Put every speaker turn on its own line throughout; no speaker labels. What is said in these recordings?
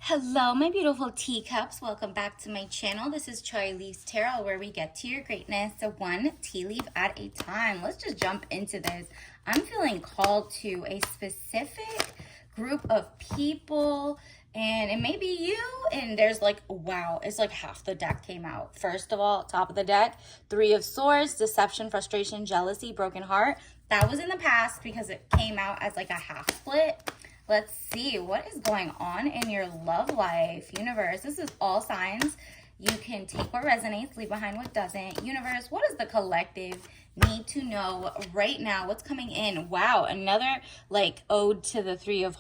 Hello, my beautiful teacups. Welcome back to my channel. This is Chai Leaves Tarot, where we get to your greatness one tea leaf at a time. Let's just jump into this. I'm feeling called to a specific group of people, and it may be you. And there's like, wow, it's like half the deck came out. First of all, top of the deck, Three of Swords, deception, frustration, jealousy, broken heart. That was in the past because it came out as like a half split. Let's see what is going on in your love life, universe. This is all signs. You can take what resonates, leave behind what doesn't. Universe, what does the collective need to know right now? What's coming in? Wow, another like ode to the Three of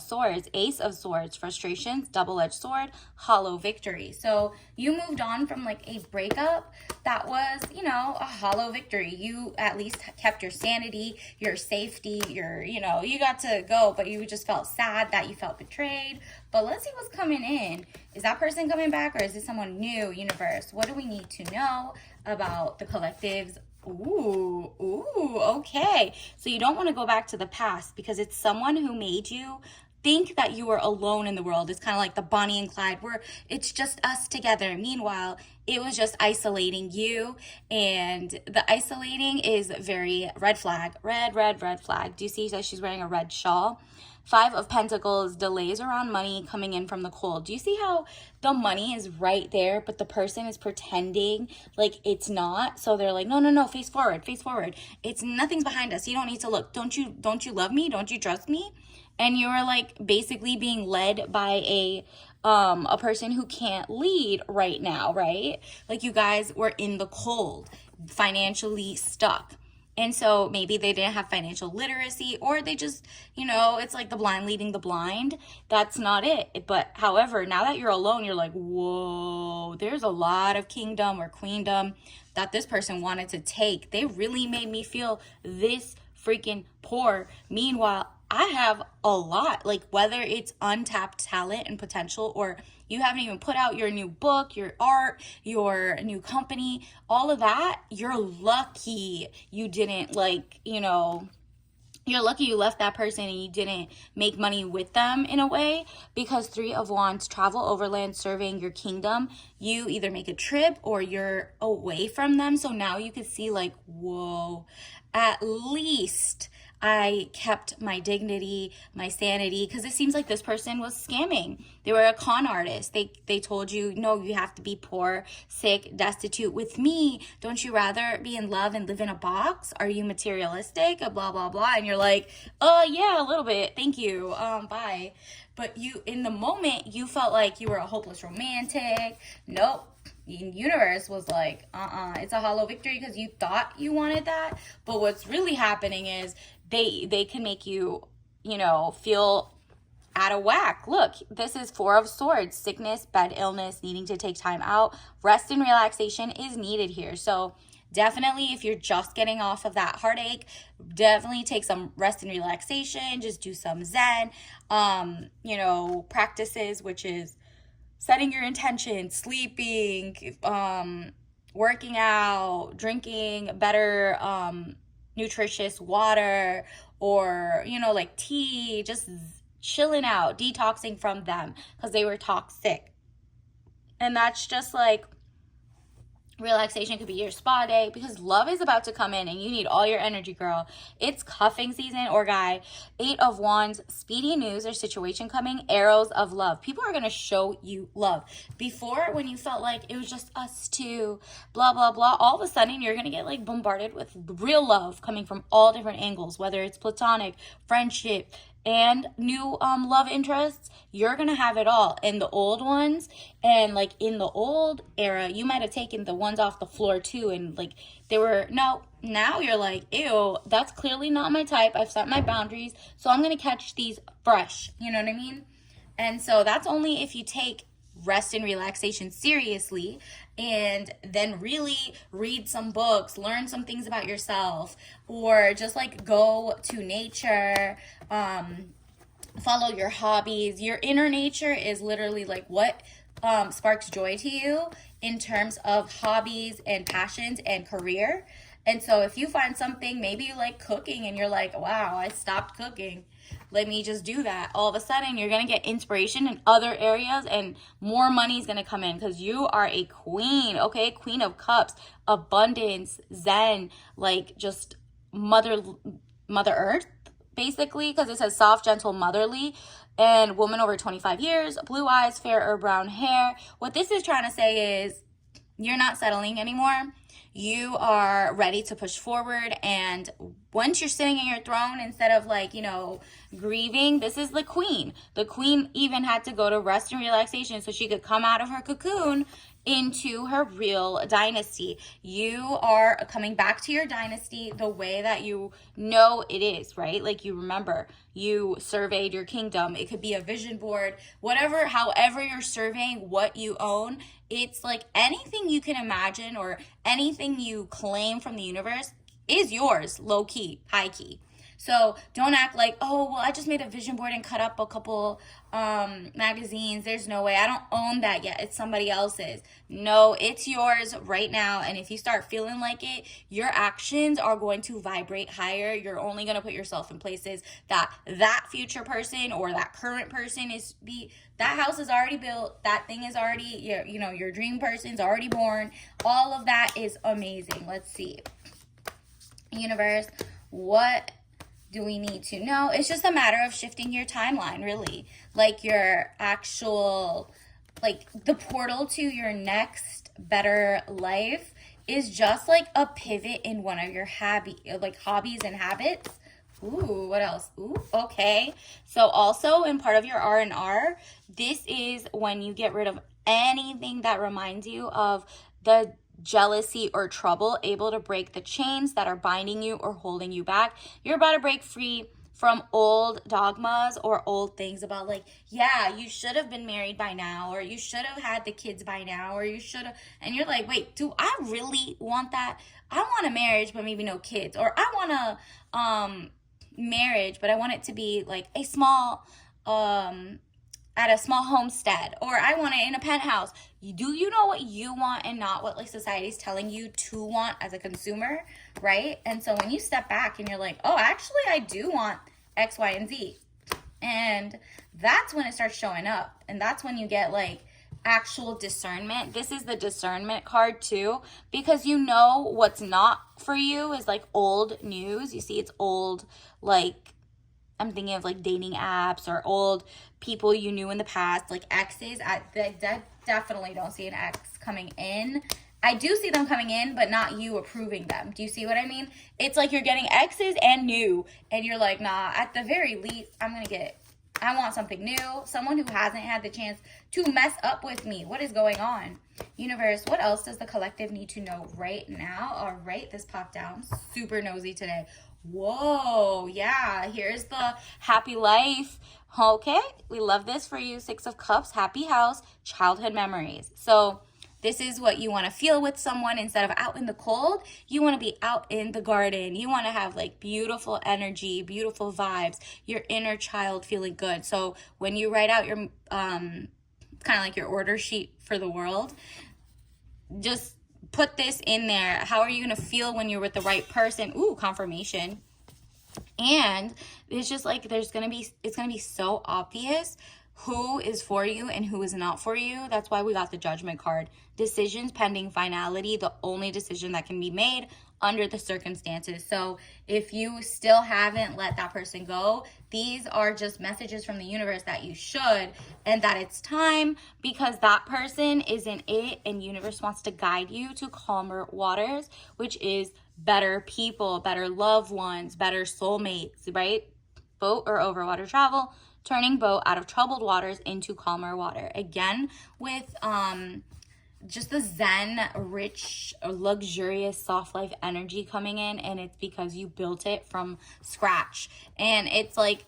Swords, Ace of Swords, frustrations, double-edged sword, hollow victory. So you moved on from like a breakup that was, a hollow victory. You at least kept your sanity, your safety, you got to go, but you just felt sad that you felt betrayed. But let's see what's coming in. Is that person coming back, or is it someone new, universe? What do we need to know about the collectives? Ooh, okay. So you don't want to go back to the past because it's someone who made you think that you were alone in the world. It's kind of like the Bonnie and Clyde, where it's just us together. Meanwhile, it was just isolating you, and the isolating is very red flag. Red flag. Do you see that she's wearing a red shawl? Five of Pentacles, delays around money coming in from the cold. Do you see how the money is right there, but the person is pretending like it's not? So they're like, no, face forward. It's nothing's behind us. You don't need to look. Don't you love me? Don't you trust me? And you're like basically being led by a person who can't lead right now, right? Like you guys were in the cold, financially stuck. And so maybe they didn't have financial literacy, or they just, it's like the blind leading the blind. That's not it. But however, now that you're alone, you're like, whoa, there's a lot of kingdom or queendom that this person wanted to take. They really made me feel this freaking poor. Meanwhile, I have a lot, like whether it's untapped talent and potential, or you haven't even put out your new book, your art, your new company, all of that, you're lucky you didn't you're lucky you left that person and you didn't make money with them in a way, because Three of Wands, travel overland, serving your kingdom. You either make a trip or you're away from them. So now you can see like, whoa, at least I kept my dignity, my sanity, because it seems like this person was scamming. They were a con artist. They told you, no, you have to be poor, sick, destitute with me. Don't you rather be in love and live in a box? Are you materialistic? Blah, blah, blah. And you're like, oh, yeah, a little bit. Thank you. Bye. But you, in the moment, you felt like you were a hopeless romantic. Nope. Universe was like, it's a hollow victory because you thought you wanted that. But what's really happening is they can make you, feel out of whack. Look, this is Four of Swords, sickness, bed illness, needing to take time out. Rest and relaxation is needed here. So definitely, if you're just getting off of that heartache, definitely take some rest and relaxation. Just do some Zen, practices, which is setting your intention, sleeping, working out, drinking better, nutritious water, or, like tea, just chilling out, detoxing from them because they were toxic. And that's just like, relaxation could be your spa day, because love is about to come in and you need all your energy, girl. It's cuffing season, or guy. Eight of Wands, speedy news or situation coming. Arrows of love. People are going to show you love. Before, when you felt like it was just us two, blah, blah, blah, all of a sudden you're going to get like bombarded with real love coming from all different angles, whether it's platonic, friendship, and new love interests. You're gonna have it all. And the old ones, and like in the old era, you might have taken the ones off the floor too, and like they were, no, now you're like, ew, that's clearly not my type. I've set my boundaries, so I'm gonna catch these fresh. You know what I mean? And so that's only if you take rest and relaxation seriously, and then really read some books, learn some things about yourself, or just like go to nature, follow your hobbies. Your inner nature is literally like what sparks joy to you in terms of hobbies and passions and career. And so if you find something, maybe you like cooking and you're like, wow, I stopped cooking. let me just do that. All of a sudden, you're going to get inspiration in other areas and more money is going to come in because you are a queen, okay? Queen of Cups, abundance, zen, like just mother earth, basically, because it says soft, gentle, motherly, and woman over 25 years, blue eyes, fair or brown hair. What this is trying to say is you're not settling anymore. You are ready to push forward. And once you're sitting in your throne, instead of like, you know, grieving, this is the queen. The queen even had to go to rest and relaxation so she could come out of her cocoon into her real dynasty. You are coming back to your dynasty the way that you know it is, right? Like you remember, you surveyed your kingdom. It could be a vision board, whatever, however you're surveying what you own. It's like anything you can imagine or anything you claim from the universe is yours, low key, high key. So don't act like, oh, well, I just made a vision board and cut up a couple magazines. There's no way. I don't own that yet. It's somebody else's. No, it's yours right now. And if you start feeling like it, your actions are going to vibrate higher. You're only going to put yourself in places that future person or that current person that house is already built. That thing is already, your dream person's already born. All of that is amazing. Let's see. Universe, what do we need to know? It's just a matter of shifting your timeline, really. Like your actual, like the portal to your next better life is just like a pivot in one of your hobbies and habits. Ooh, what else? Ooh, okay. So also in part of your R&R, this is when you get rid of anything that reminds you of the jealousy or trouble, able to break the chains that are binding you or holding you back. You're about to break free from old dogmas or old things about like, yeah, you should have been married by now, or you should have had the kids by now, or you should have, and you're like, wait, do I really want that? I want a marriage, but maybe no kids, or I want a marriage, but I want it to be like a small, at a small homestead, or I want it in a penthouse. Do you know what you want and not what like society's telling you to want as a consumer, right? And so when you step back and you're like, oh, actually I do want X, Y, and Z. And that's when it starts showing up. And that's when you get like actual discernment. This is the discernment card too, because you know what's not for you is like old news. You see, it's old, like I'm thinking of like dating apps or old people you knew in the past, like exes. I definitely don't see an ex coming in. I do see them coming in, but not you approving them. Do you see what I mean? It's like you're getting exes and new, and you're like, nah, at the very least, I want something new, someone who hasn't had the chance to mess up with me. What is going on? Universe, what else does the collective need to know right now? All right, this popped down. Super nosy today. Whoa, yeah, here's the happy life. Okay, we love this for you. 6 of Cups, happy house, childhood memories. So this is what you want to feel with someone. Instead of out in the cold, you want to be out in the garden. You want to have like beautiful energy, beautiful vibes, your inner child feeling good. So when you write out your kind of like your order sheet for the world, just put this in there. How are you going to feel when you're with the right person? Ooh, confirmation. And it's just like it's going to be so obvious who is for you and who is not for you. That's why we got the Judgment card. Decisions pending finality, the only decision that can be made under the circumstances. So if you still haven't let that person go, these are just messages from the universe that you should, and that it's time, because that person isn't it, and universe wants to guide you to calmer waters, which is better people, better loved ones, better soulmates, right? Boat or overwater travel, turning boat out of troubled waters into calmer water. Again, with just the zen, rich, luxurious, soft life energy coming in, and it's because you built it from scratch. And it's like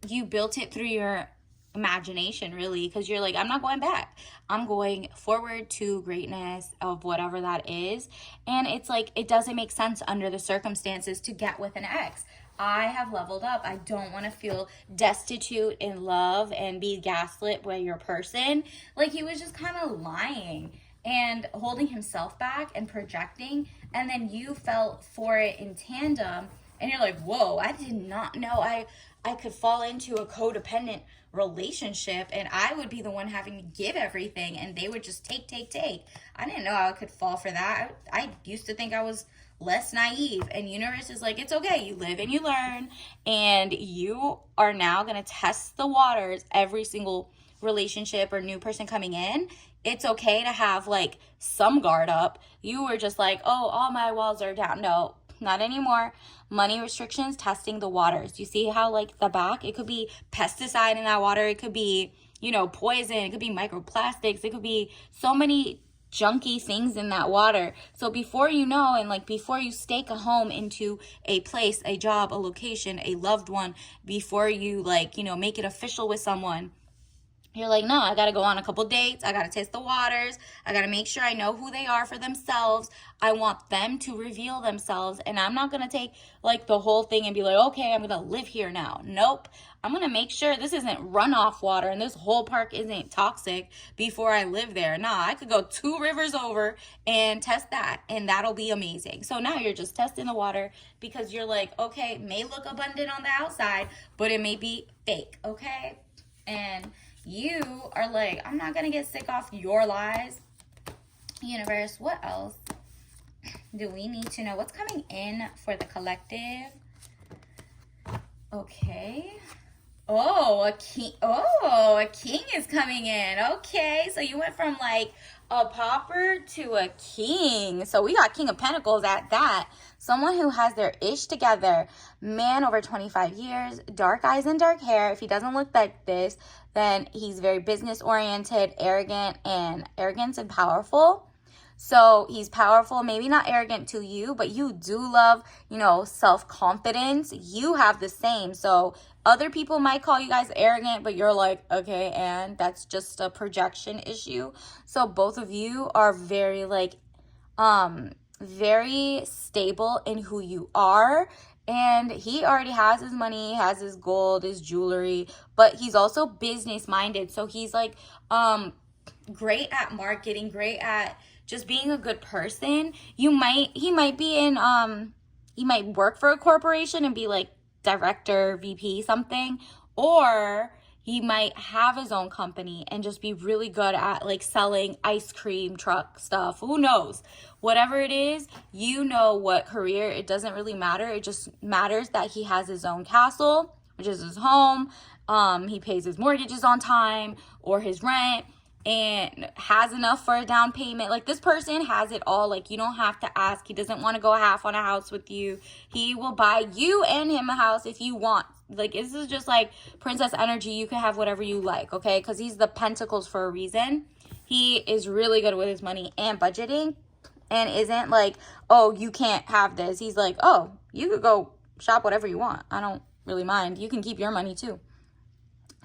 you built it through your imagination, really, because you're like, I'm not going back. I'm going forward to greatness of whatever that is. And it's like, it doesn't make sense under the circumstances to get with an ex. I have leveled up. I don't want to feel destitute in love and be gaslit by your person. Like, he was just kind of lying and holding himself back and projecting. And then you felt for it in tandem. And you're like, whoa, I did not know. I could fall into a codependent relationship and I would be the one having to give everything and they would just take, take, take. I didn't know I could fall for that. I used to think I was less naive, and universe is like, it's okay, you live and you learn, and you are now going to test the waters every single relationship or new person coming in. It's okay to have like some guard up. You were just like, oh, all my walls are down. No, not anymore. Money restrictions, testing the waters. You see how like the back, it could be pesticide in that water. It could be, poison. It could be microplastics. It could be so many junky things in that water. So before you know, and like before you stake a home into a place, a job, a location, a loved one, before you like, make it official with someone, you're like, no, I got to go on a couple dates. I got to test the waters. I got to make sure I know who they are for themselves. I want them to reveal themselves. And I'm not going to take like the whole thing and be like, okay, I'm going to live here now. Nope. I'm going to make sure this isn't runoff water and this whole park isn't toxic before I live there. Nah, I could go 2 rivers over and test that, and that'll be amazing. So now you're just testing the water because you're like, okay, it may look abundant on the outside, but it may be fake, okay? And you are like, I'm not going to get sick off your lies. Universe, what else do we need to know? What's coming in for the collective? Okay. Oh, a king. Oh, a king is coming in. Okay. So you went from like a pauper to a king. So we got King of Pentacles at that. Someone who has their ish together. Man over 25 years, dark eyes and dark hair. If he doesn't look like this, then he's very business oriented, arrogant and powerful. So he's powerful, maybe not arrogant to you, but you do love, self-confidence. You have the same. So other people might call you guys arrogant, but you're like, okay, and that's just a projection issue. So both of you are very very stable in who you are. And he already has his money, has his gold, his jewelry, but he's also business minded. So he's like great at marketing, great at just being a good person. He might be in he might work for a corporation and be like director, VP, something, or he might have his own company and just be really good at like selling ice cream truck stuff. Who knows? Whatever it is, what career, it doesn't really matter. It just matters that he has his own castle, which is his home. He pays his mortgages on time or his rent and has enough for a down payment. Like, this person has it all. Like, you don't have to ask. He doesn't want to go half on a house with you. He will buy you and him a house if you want. Like, this is just like princess energy. You can have whatever you like, okay? Because he's the pentacles for a reason. He is really good with his money and budgeting, and isn't like, oh, you can't have this. He's like, oh, you could go shop whatever you want. I don't really mind. You can keep your money too.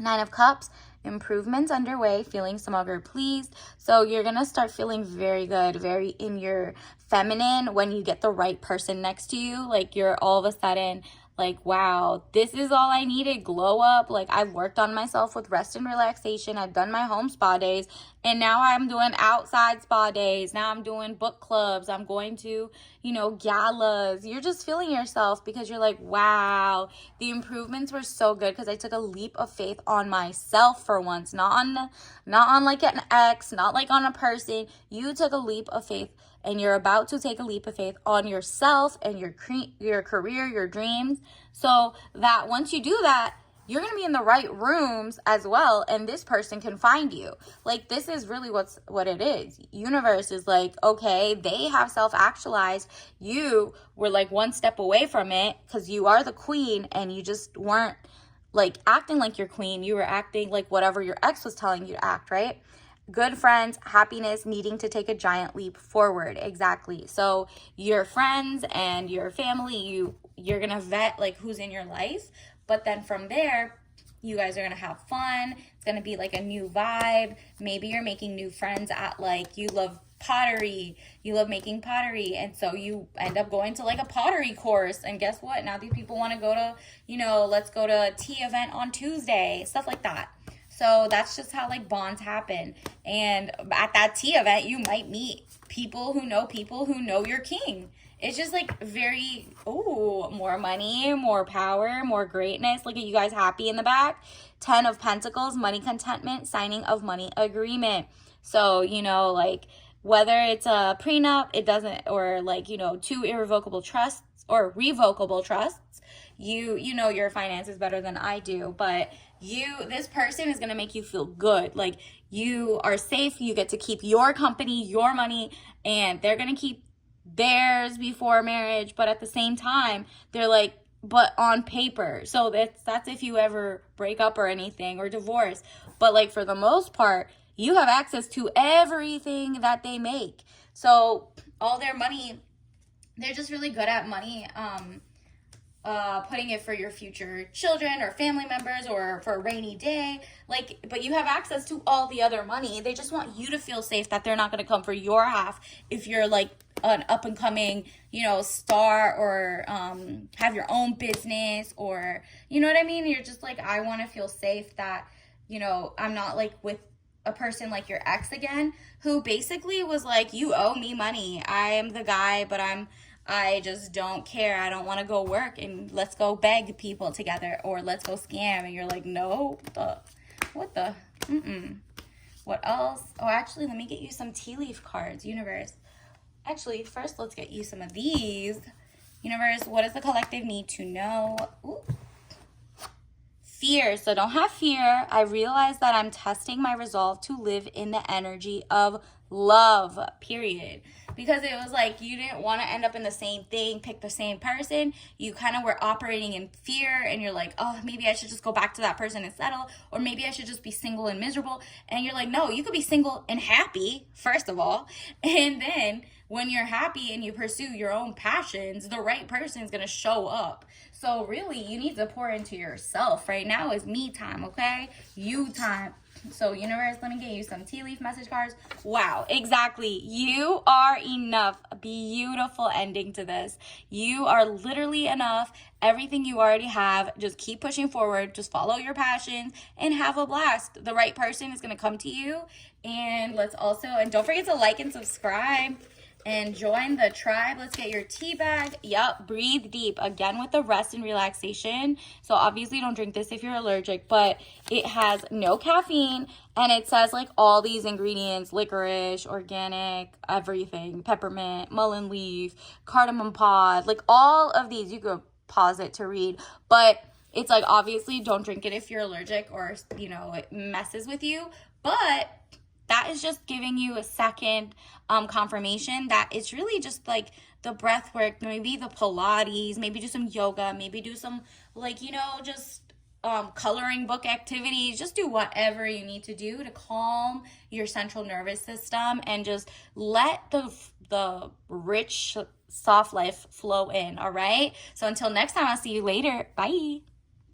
9 of Cups, improvements underway, feeling smug or pleased. So you're going to start feeling very good, very in your feminine when you get the right person next to you. Like, you're all of a sudden like, wow, this is all I needed. Glow up. Like, I've worked on myself with rest and relaxation. I've done my home spa days, and now I'm doing outside spa days. Now I'm doing book clubs. I'm going to, galas. You're just feeling yourself because you're like, wow, the improvements were so good because I took a leap of faith on myself for once, not on like an ex, not like on a person. You took a leap of faith, and you're about to take a leap of faith on yourself and your career, your dreams. So that once you do that, you're going to be in the right rooms as well, and this person can find you. Like, this is really what it is. Universe is like, okay, they have self-actualized. You were like one step away from it because you are the queen, and you just weren't like acting like your queen. You were acting like whatever your ex was telling you to act, right? Good friends, happiness, needing to take a giant leap forward. Exactly. So your friends and your family, you're going to vet like who's in your life. But then from there, you guys are going to have fun. It's going to be like a new vibe. Maybe you're making new friends at like, you love pottery. You love making pottery. And so you end up going to like a pottery course. And guess what? Now these people want to go to, let's go to a tea event on Tuesday. Stuff like that. So that's just how like bonds happen. And at that tea event, you might meet people who know your king. it's just like very, oh, more money, more power, more greatness. Look at you guys happy in the back. 10 of Pentacles, money contentment, signing of money agreement. So, you know, like whether it's a prenup, it doesn't, or like, you know, 2 irrevocable trusts or revocable trusts. You know your finances better than I do, but this person is going to make you feel good. Like you are safe. You get to keep your company, your money, and they're going to keep theirs before marriage. But at the same time, they're like, but on paper. So that's if you ever break up or anything or divorce. But like for the most part, you have access to everything that they make. So all their money, they're just really good at money. Putting it for your future children or family members or for a rainy day, like, but you have access to all the other money. They just want you to feel safe that they're not going to come for your half if you're like an up and coming, you know, star or have your own business, or you know what I mean. You're just like, I want to feel safe that, you know, I'm not like with a person like your ex again, who basically was like, you owe me money. I am the guy, but I just don't care. I don't want to go work, and let's go beg people together, or let's go scam. And you're like, no, what the, What else? Oh, actually, let me get you some tea leaf cards, universe. Actually, first, let's get you some of these. Universe, what does the collective need to know? Ooh. Fear. So don't have fear. I realize that I'm testing my resolve to live in the energy of love, period. Because it was like you didn't want to end up in the same thing, pick the same person. You kind of were operating in fear, and you're like, oh, maybe I should just go back to that person and settle, or maybe I should just be single and miserable. And you're like, no, you could be single and happy, first of all. And then when you're happy and you pursue your own passions, the right person is going to show up. So really, you need to pour into yourself. Right now is me time, okay? You time. So universe, let me get you some tea leaf message cards. Wow, exactly. You are enough. Beautiful ending to this. You are literally enough. Everything you already have, just keep pushing forward. Just follow your passions and have a blast. The right person is going to come to you. And and don't forget to like and subscribe. And join the tribe. Let's get your tea bag. Yep, breathe deep. Again with the rest and relaxation. So obviously don't drink this if you're allergic, but it has no caffeine, and it says like all these ingredients: licorice, organic, everything, peppermint, mullein leaf, cardamom pod, like all of these. You could pause it to read, but it's like obviously don't drink it if you're allergic or, you know, it messes with you. But that is just giving you a second confirmation that it's really just like the breath work, maybe the Pilates, maybe do some yoga, maybe do some like, you know, just coloring book activities. Just do whatever you need to do to calm your central nervous system and just let the rich, soft life flow in, all right? So until next time, I'll see you later. Bye.